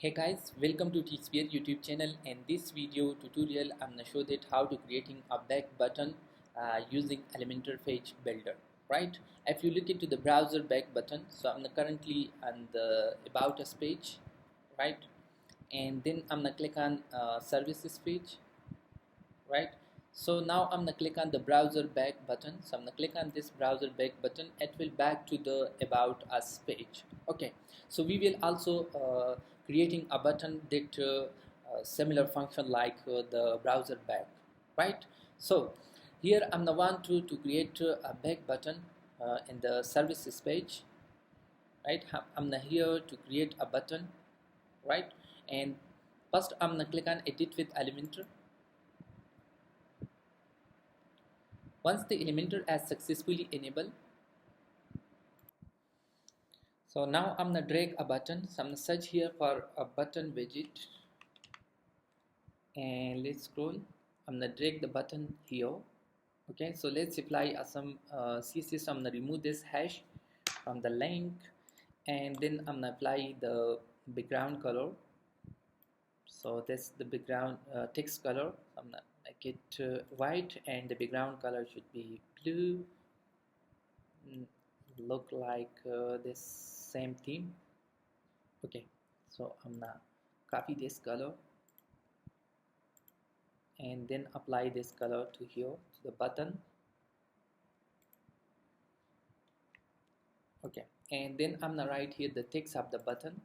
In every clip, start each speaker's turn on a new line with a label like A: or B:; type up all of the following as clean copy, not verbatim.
A: Hey guys, welcome to TeachSpear YouTube channel. In this video tutorial, I'm gonna show that how to creating a back button using Elementor page builder. Right? If you look into the browser back button, so I'm currently on the About Us page, right? And then I'm gonna click on Services page, right? So now I'm gonna click on the browser back button. So I'm gonna click on this browser back button. It will back to the About Us page. Okay, so we will also creating a button that similar function like the browser back, right? So here I'm the one to create a back button in the services page, right? I'm here to create a button, right? And first I'm gonna click on edit with Elementor. Once the Elementor is successfully enabled, so now I'm gonna drag a button. So I'm gonna search here for a button widget, and let's scroll. I'm gonna drag the button here. Okay, so let's apply some CSS. I'm gonna remove this hash from the link, and then I'm gonna apply the background color. So that's the background text color. I'm gonna make it white, and the background color should be blue. Look like this same theme. Okay, so I'm gonna copy this color and then apply this color to here to the button. Okay, and then I'm gonna write here the text of the button.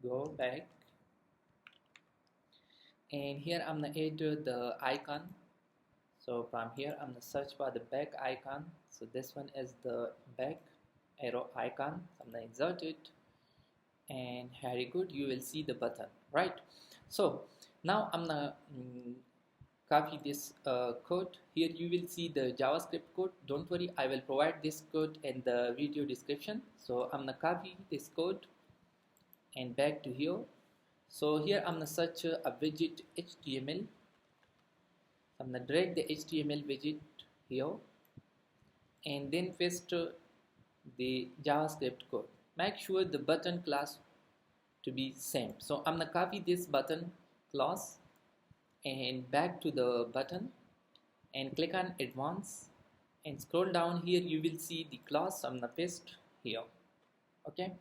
A: Go back, and here I'm gonna add the icon. So from here I'm gonna search for the back icon. So this one is the back arrow icon. So I'm gonna insert it, and very good, you will see the button, right? So now I'm gonna copy this code. Here you will see the JavaScript code. Don't worry, I will provide this code in the video description. So I'm gonna copy this code and back to here. So here I'm gonna search a widget HTML. I'm gonna drag the HTML widget here and then paste the JavaScript code. Make sure the button class to be same. So I'm gonna copy this button class and back to the button and click on advanced and scroll down. Here you will see the class. I'm gonna paste here. Okay,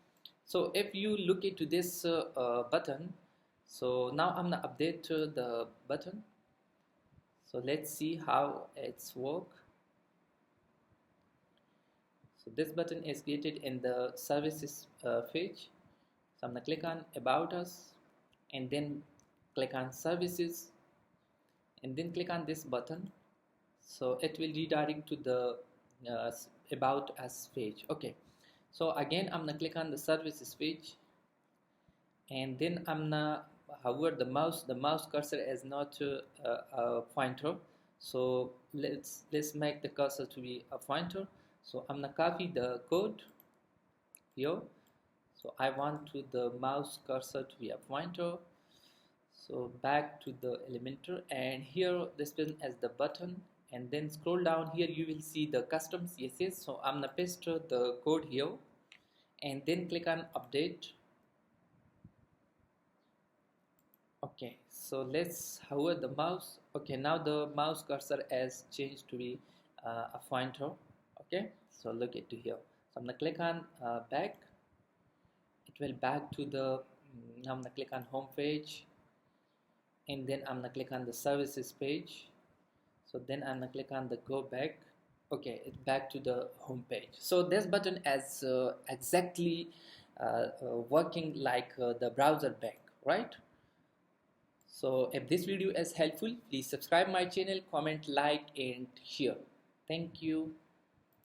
A: so if you look into this button, so now I'm gonna update the button. So let's see how it's work. So this button is created in the services page. So I'm gonna click on About Us and then click on Services and then click on this button. So it will redirect to the About Us page. Okay, so again I'm gonna click on the services page, and then I'm gonna, however the mouse cursor is not a pointer, so let's make the cursor to be a pointer. So I'm gonna copy the code here. So I want to the mouse cursor to be a pointer. So back to the Elementor, and here this one as the button, and then scroll down. Here you will see the custom CSS. So I'm gonna paste the code here and then click on update. Okay, so let's hover the mouse. Okay, now the mouse cursor has changed to be a pointer. Okay, so look at here. So I'm gonna click on back. It will back to the now I'm gonna click on home page, and then I'm gonna click on the services page. So then I'm gonna click on the go back. Okay, it's back to the home page. So this button is exactly working like the browser back, right? So if this video is helpful, please subscribe my channel, comment, like and share. Thank you.